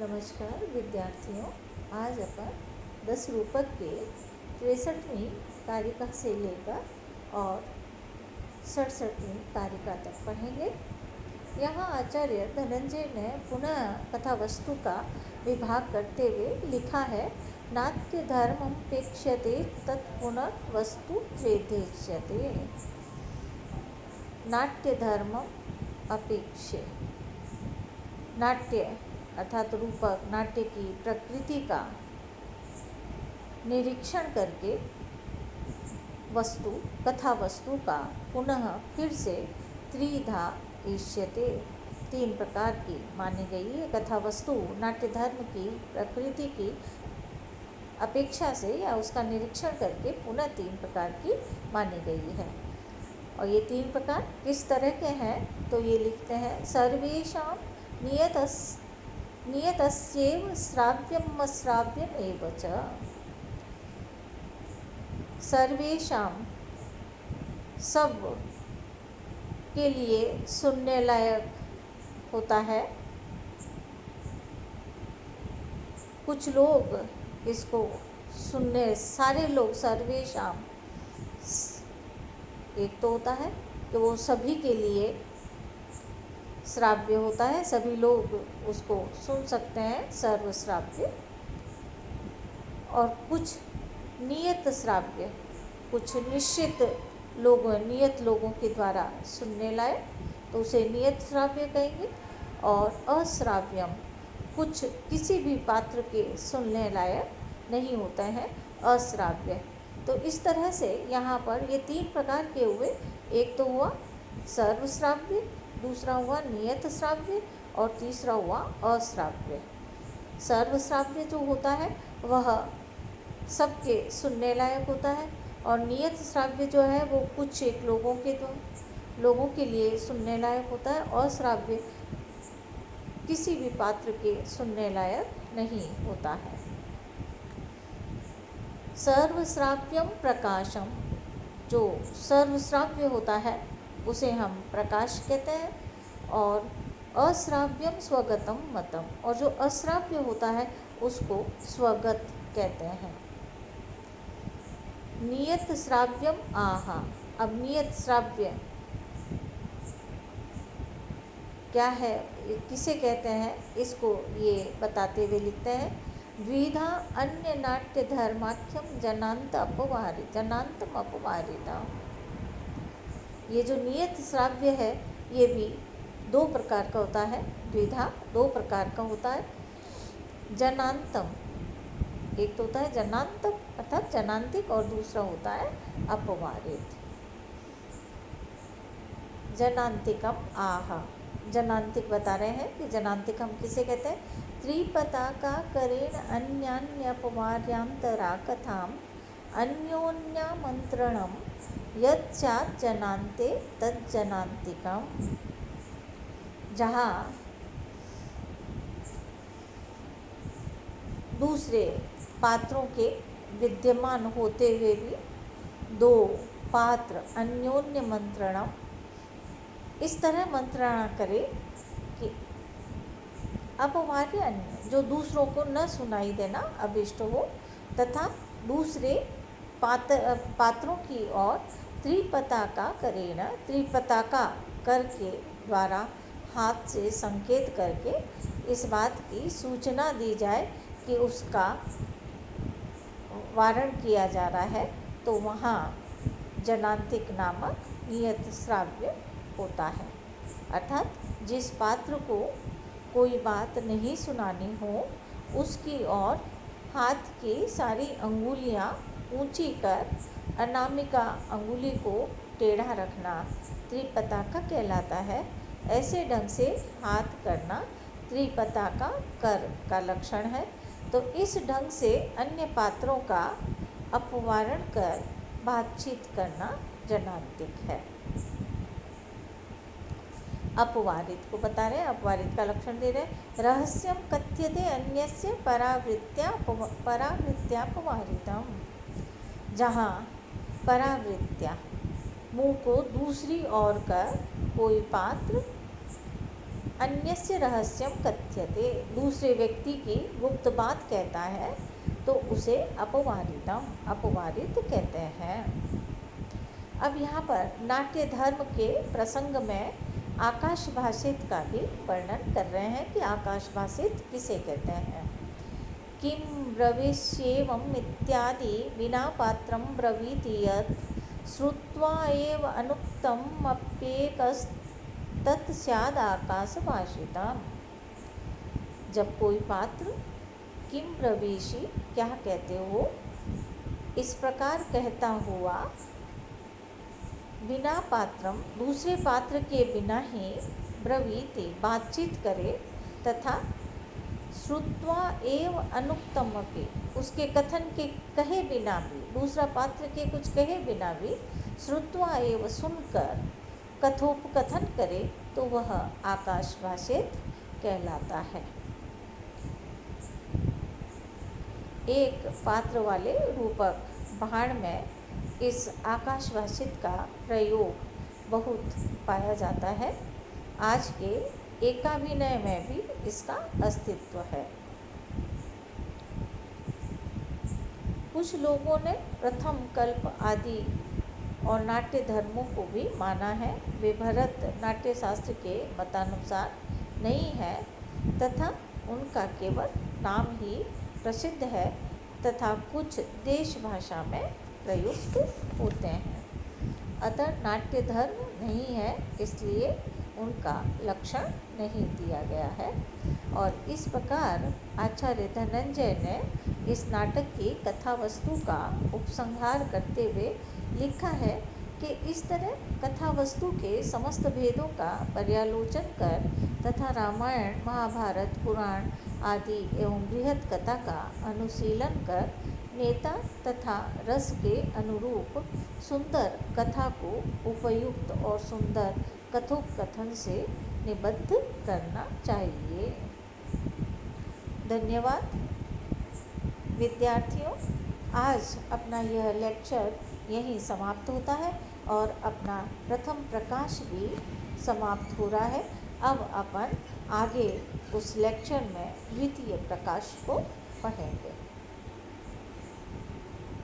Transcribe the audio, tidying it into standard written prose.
नमस्कार विद्यार्थियों। आज अपन 10 रूपक के 63वीं कारिका से लेकर और 67वीं कारिका तक पढ़ेंगे। यहाँ आचार्य धनंजय ने पुनः कथा वस्तु का विभाग करते हुए लिखा है, नाट्य धर्ममपेक्ष्यते तत्पुनः वस्तु वेदेक्ष्यते। नाट्य धर्म अपेक्ष्य, नाट्य अर्थात रूपक नाट्य की प्रकृति का निरीक्षण करके वस्तु कथा वस्तु का पुनः फिर से त्रिधा इष्यते, 3 प्रकार की मानी गई है। कथा वस्तु नाट्य धर्म की प्रकृति की अपेक्षा से या उसका निरीक्षण करके पुनः 3 प्रकार की मानी गई है। और ये 3 प्रकार किस तरह के हैं तो ये लिखते हैं, सर्वेषां नियतस्यैव श्राव्यम् अश्राव्यम् एव च। सर्वेषां सब के लिए सुनने लायक होता है। कुछ लोग इसको सुनने, सारे लोग, सर्वेषां एक तो होता है कि वो सभी के लिए श्राव्य होता है, सभी लोग उसको सुन सकते हैं, सर्वश्राव्य। और कुछ नियत श्राव्य, कुछ निश्चित लोगों, नियत लोगों के द्वारा सुनने लायक, तो उसे नियत श्राव्य कहेंगे। और अश्राव्यम, कुछ किसी भी पात्र के सुनने लायक नहीं होते हैं, अश्राव्य। तो इस तरह से यहाँ पर ये 3 प्रकार के हुए। एक तो हुआ सर्वश्राव्य, दूसरा हुआ नियत श्राव्य और तीसरा हुआ अश्राव्य। सर्वश्राव्य जो होता है वह सबके सुनने लायक होता है, और नियत श्राव्य जो है वो कुछ एक लोगों के लिए सुनने लायक होता है। अश्राव्य किसी भी पात्र के सुनने लायक नहीं होता है। सर्वश्राव्यम प्रकाशम, जो सर्वश्राव्य होता है उसे हम प्रकाश कहते हैं। और अश्राव्यम स्वगतम मतम, और जो अश्राव्य होता है उसको स्वगत कहते हैं। नियत श्राव्यम आहा, अब नियत श्राव्य क्या है, किसे कहते हैं, इसको ये बताते हुए लिखते हैं, द्विधा अन्य नाट्य धर्माख्यम जनान्तम अपवारिता। ये जो नियत श्राव्य है ये भी 2 प्रकार का होता है, द्विधा 2 प्रकार का होता है। जनान्तम, एक तो होता है जनान्तम अर्थात जनांतिक, और दूसरा होता है अपवारित। जनांतिकम आहा, जनांतिक बता रहे हैं कि जनांतिक हम किसे कहते हैं, त्रिपताका करेण अन्यान्यपवार्यांतरा कथाम अन्योन्यामंत्रणम यच्चात् जनान्ते तज्जनान्तिकम। जहाँ दूसरे पात्रों के विद्यमान होते हुए भी 2 पात्र अन्योन्य मंत्रणम, इस तरह मंत्रणा करे कि अपवार्य अन्य, जो दूसरों को न सुनाई देना अभिष्ट हो, तथा दूसरे पात्रों की ओर त्रिपताका करेण, त्रिपताका करके द्वारा हाथ से संकेत करके इस बात की सूचना दी जाए कि उसका वारण किया जा रहा है, तो वहाँ जनांतिक नामक नियत श्राव्य होता है। अर्थात जिस पात्र को कोई बात नहीं सुनानी हो उसकी ओर हाथ की सारी अंगुलियाँ ऊंची कर अनामिका अंगुली को टेढ़ा रखना त्रिपताका कहलाता है। ऐसे ढंग से हाथ करना त्रिपताका कर का लक्षण है। तो इस ढंग से अन्य पात्रों का अपवारण कर बातचीत करना जनांतिक है। अपवारित को बता रहे हैं, अपवारित का लक्षण दे रहे हैं, रहस्यम कथ्यते अन्यस्य परावृत्यापवारितम। जहाँ परावृत्या, मुँह को दूसरी ओर कर कोई पात्र अन्यस्य रहस्यम कथ्यते, दूसरे व्यक्ति की गुप्त बात कहता है तो उसे अपवादितम, अपवादित कहते हैं। अब यहाँ पर नाट्य धर्म के प्रसंग में आकाश भाषित का भी वर्णन कर रहे हैं कि आकाश भाषित किसे कहते हैं। किम ब्रवीष्येवम् इत्यादि विना पात्रं ब्रवीति यत् श्रुत्वा एव अनुक्तम् अप्येकस्तत् स्याद् आकाशभाषितम्। जब कोई पात्र किम ब्रवीषि, क्या कहते हो, इस प्रकार कहता हुआ बिना पात्रम, दूसरे पात्र के बिना ही ब्रवीति, बातचीत करे, तथा श्रुत्वा एव अनुक्तम अपि, उसके कथन के कहे बिना भी, दूसरा पात्र के कुछ कहे बिना भी श्रुत्वा एव, सुनकर कथोपकथन करे तो वह आकाश भाषित कहलाता है। एक पात्र वाले रूपक बाण में इस आकाश भाषित का प्रयोग बहुत पाया जाता है। आज के एकाभिनय में भी इसका अस्तित्व है। कुछ लोगों ने प्रथम कल्प आदि और नाट्य धर्मों को भी माना है। वे भरत नाट्य शास्त्र के मतानुसार नहीं है तथा उनका केवल नाम ही प्रसिद्ध है तथा कुछ देश भाषा में प्रयुक्त होते हैं। अतः नाट्य धर्म नहीं है, इसलिए उनका लक्षण नहीं दिया गया है। और इस प्रकार आचार्य धनंजय ने इस नाटक की कथा वस्तु का उपसंहार करते हुए लिखा है कि इस तरह कथा वस्तु के समस्त भेदों का पर्यालोचन कर तथा रामायण, महाभारत, पुराण आदि एवं बृहत कथा का अनुशीलन कर नेता तथा रस के अनुरूप सुंदर कथा को उपयुक्त और सुंदर कथोपकथन से निबद्ध करना चाहिए। धन्यवाद विद्यार्थियों, आज अपना यह लेक्चर यहीं समाप्त होता है और अपना प्रथम प्रकाश भी समाप्त हो रहा है। अब अपन आगे उस लेक्चर में द्वितीय प्रकाश को पढ़ेंगे।